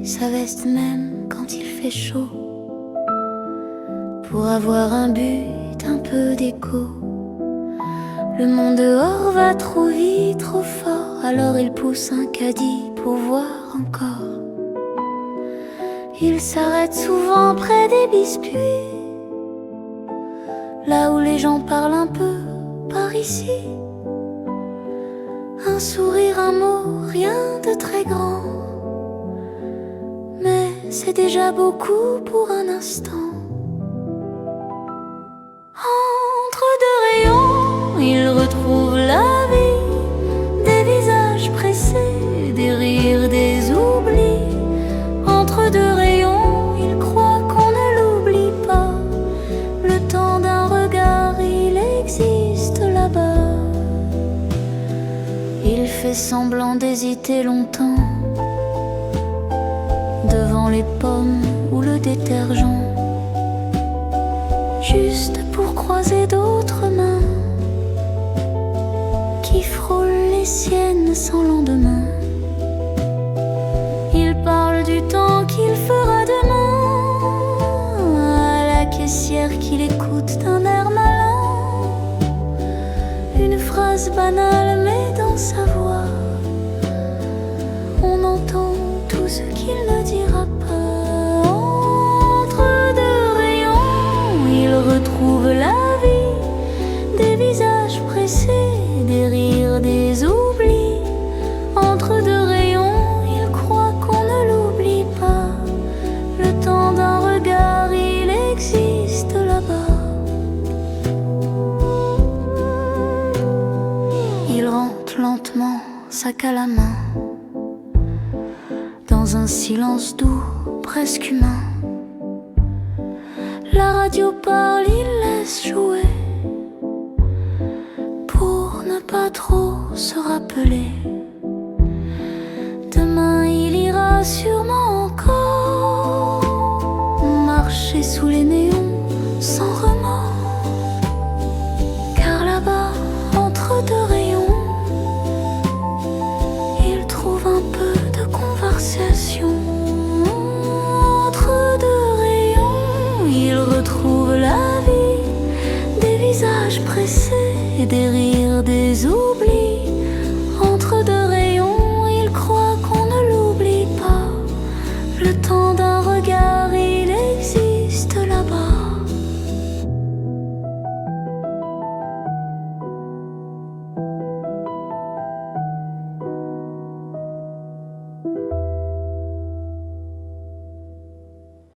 sa veste même quand il fait chaud, pour avoir un but, un peu d'écho. Le monde dehors va trop vite, trop fort, alors il pousse un caddie pour voir encore. Il s'arrête souvent près des biscuits, là où les gens parlent un peu, par ici. Un sourire, un mot, rien de très grand, mais c'est déjà beaucoup pour un instant. Entre deux rayons, il retrouve la vie, des visages pressés, des rires, des oublis. Entre deux rayons, il croit qu'on ne l'oublie pas. Le temps d'un regard, il existe là-bas. Il fait semblant d'hésiter longtemps devant les pommes ou le détergent, juste pour croiser d'autres mains qui frôlent les siennes sans lendemain. Il parle du temps qu'il fera demain à la caissière qui l'écoute d'un air malin. Une phrase banale mais dans sa voix on entend tout ce qu'il ne dira pas. Entre deux rayons, il retrouve la vie, des visages pressés, des rires, des oublis. Entre deux rayons, il croit qu'on ne l'oublie pas. Le temps d'un regard, il existe là-bas. Il rentre lentement, sac à la main, dans un silence doux, presque humain. La radio parle, il laisse jouer, pour ne pas trop se rappeler. Demain il ira sûrement encore marcher sous les néons sans remords, car là-bas, entre deux rayons, il trouve un peu de conversation. Entre deux rayons, il retrouve la vie, des visages pressés, des rires, des oublis.